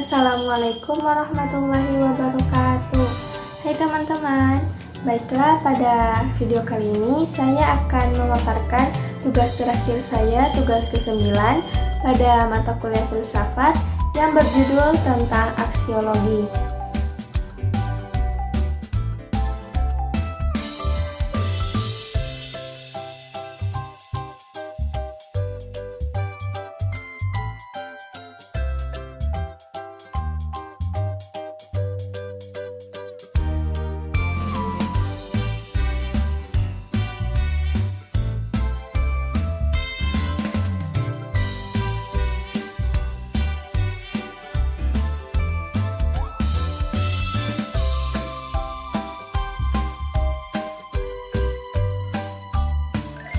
Assalamualaikum warahmatullahi wabarakatuh. Hai teman-teman, baiklah pada video kali ini saya akan memaparkan tugas terakhir saya, tugas ke-9 pada mata kuliah filsafat yang berjudul tentang aksiologi.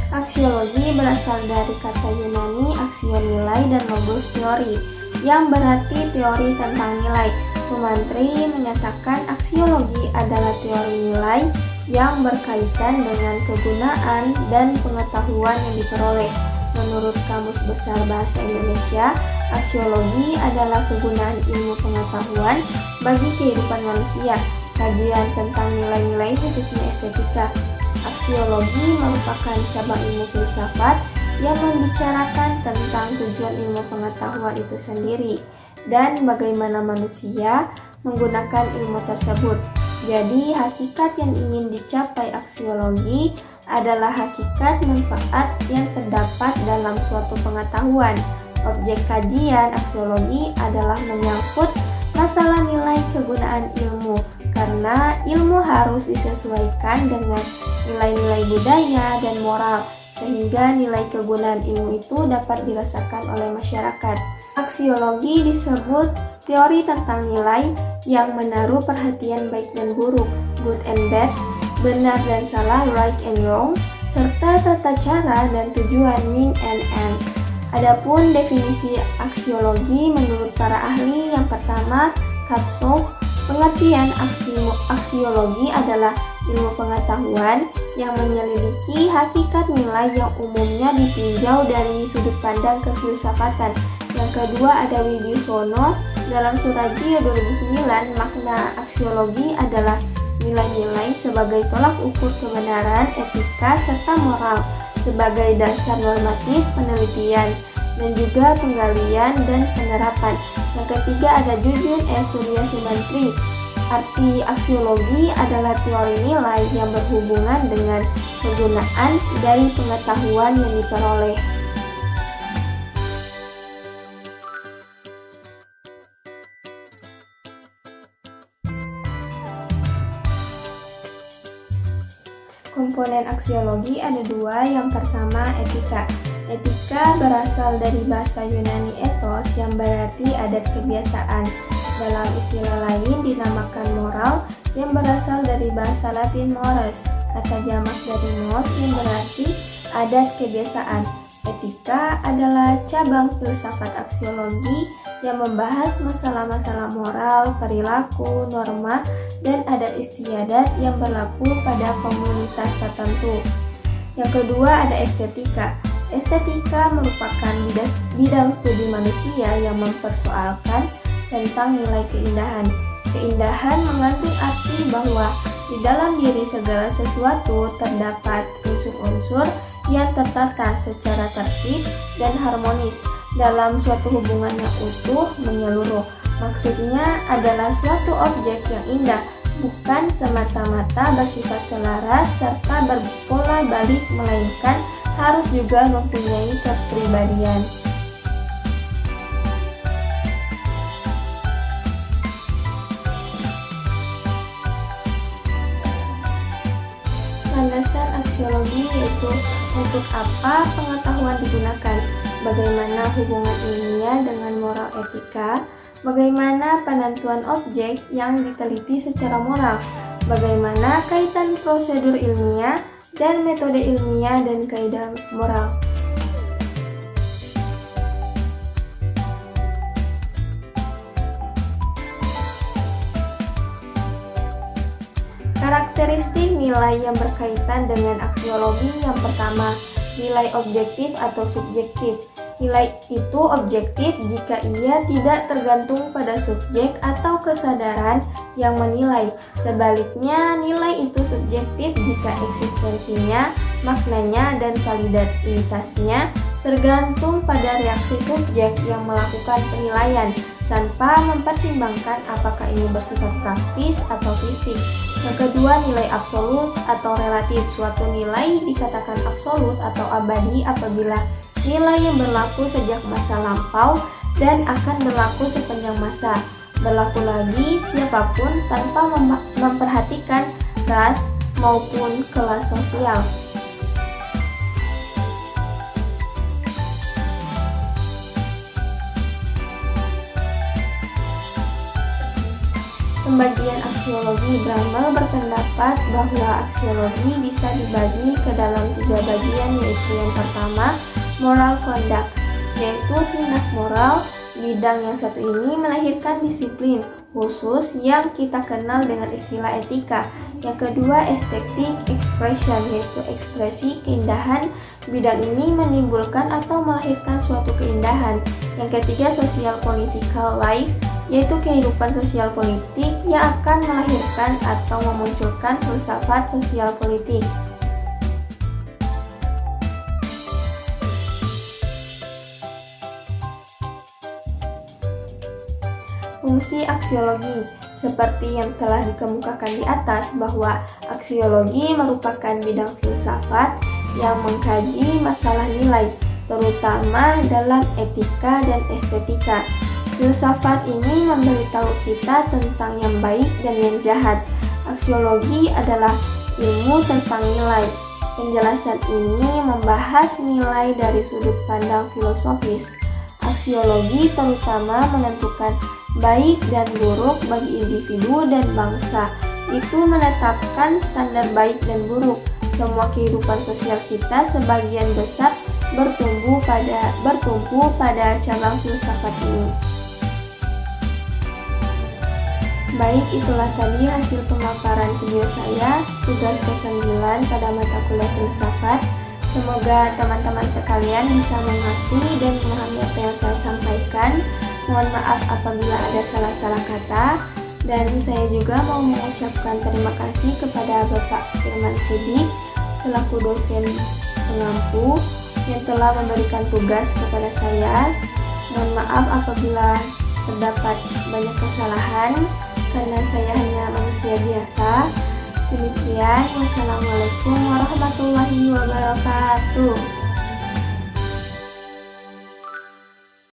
Aksiologi berasal dari kata Yunani axion nilai dan logos teori, yang berarti teori tentang nilai. Sumantri menyatakan aksiologi adalah teori nilai yang berkaitan dengan kegunaan dan pengetahuan yang diperoleh. Menurut Kamus Besar Bahasa Indonesia, aksiologi adalah kegunaan ilmu pengetahuan bagi kehidupan manusia, kajian tentang nilai-nilai khususnya estetika. Aksiologi merupakan cabang ilmu filsafat yang membicarakan tentang tujuan ilmu pengetahuan itu sendiri dan bagaimana manusia menggunakan ilmu tersebut. Jadi, hakikat yang ingin dicapai aksiologi adalah hakikat manfaat yang terdapat dalam suatu pengetahuan. Objek kajian aksiologi adalah menyangkut masalah nilai kegunaan ilmu, karena ilmu harus disesuaikan dengan nilai-nilai budaya dan moral, sehingga nilai kegunaan ilmu itu dapat dirasakan oleh masyarakat. Aksiologi disebut teori tentang nilai yang menaruh perhatian baik dan buruk, good and bad, benar dan salah, right and wrong, serta tata cara dan tujuan, mean and end. Adapun definisi aksiologi menurut para ahli, yang pertama, Kapsov. Pengertian aksiologi adalah ilmu pengetahuan yang menyelidiki hakikat nilai yang umumnya ditinjau dari sudut pandang kefilsafatan. Yang kedua ada Wibisono dalam Surajio 2009, makna aksiologi adalah nilai-nilai sebagai tolak ukur kebenaran, etika, serta moral sebagai dasar normatif penelitian dan juga penggalian dan penerapan. Yang ketiga ada Jujun Surya Sumantri. Arti aksiologi adalah teori nilai yang berhubungan dengan kegunaan dari pengetahuan yang diperoleh. Komponen aksiologi ada dua. Yang pertama etika. Etika berasal dari bahasa Yunani ethos yang berarti adat kebiasaan. Dalam istilah lain dinamakan moral yang berasal dari bahasa Latin mores, kata jamak dari mos yang berarti adat kebiasaan. Etika adalah cabang filsafat aksiologi yang membahas masalah-masalah moral, perilaku, norma, dan adat istiadat yang berlaku pada komunitas tertentu. Yang kedua ada estetika. Estetika merupakan bidang studi manusia yang mempersoalkan tentang nilai keindahan. Keindahan mengandung arti bahwa di dalam diri segala sesuatu terdapat unsur-unsur yang tertata secara tertib dan harmonis dalam suatu hubungan yang utuh menyeluruh. Maksudnya adalah suatu objek yang indah, bukan semata-mata bersifat selaras serta berpola balik, melainkan harus juga mempunyai kepribadian. Landasan aksiologi yaitu untuk apa pengetahuan digunakan, bagaimana hubungan ilmiah dengan moral etika, bagaimana penentuan objek yang diteliti secara moral, bagaimana kaitan prosedur ilmiah dan metode ilmiah dan kaidah moral. Karakteristik nilai yang berkaitan dengan aksiologi. Yang pertama, nilai objektif atau subjektif. Nilai itu objektif jika ia tidak tergantung pada subjek atau kesadaran yang menilai. Sebaliknya, nilai itu subjektif jika eksistensinya, maknanya, dan validaritasnya tergantung pada reaksi subjek yang melakukan penilaian tanpa mempertimbangkan apakah ini bersifat praktis atau fisik. Yang kedua, nilai absolut atau relatif. Suatu nilai dikatakan absolut atau abadi apabila nilai yang berlaku sejak masa lampau dan akan berlaku sepanjang masa. Berlaku lagi siapapun tanpa memperhatikan ras maupun kelas sosial. Pembagian aksiologi. Bramel berpendapat bahwa aksiologi bisa dibagi ke dalam 3 bagian, yaitu yang pertama, moral conduct, yaitu tindak moral. Bidang yang satu ini melahirkan disiplin khusus yang kita kenal dengan istilah etika. Yang kedua, aesthetic expression, yaitu ekspresi keindahan. Bidang ini menimbulkan atau melahirkan suatu keindahan. Yang ketiga, social political life, yaitu kehidupan sosial politik yang akan melahirkan atau memunculkan filsafat sosial politik. Fungsi aksiologi. Seperti yang telah dikemukakan di atas bahwa aksiologi merupakan bidang filsafat yang mengkaji masalah nilai, terutama dalam etika dan estetika. Filsafat ini memberitahu kita tentang yang baik dan yang jahat. Aksiologi adalah ilmu tentang nilai. Penjelasan ini membahas nilai dari sudut pandang filosofis. Aksiologi terutama menentukan baik dan buruk bagi individu dan bangsa. Itu menetapkan standar baik dan buruk. Semua kehidupan sosial kita sebagian besar bertumpu pada cabang filsafat ini. Baik, itulah tadi hasil pemaparan video saya, tugas ke-9 pada mata kuliah filsafat. Semoga teman-teman sekalian bisa mengerti dan memahami apa yang saya sampaikan. Mohon maaf apabila ada salah-salah kata. Dan saya juga mau mengucapkan terima kasih kepada Bapak Firman Sidik selaku dosen pengampu yang telah memberikan tugas kepada saya. Mohon maaf apabila terdapat banyak kesalahan, karena saya hanya manusia biasa. Demikian, wassalamualaikum warahmatullahi wabarakatuh.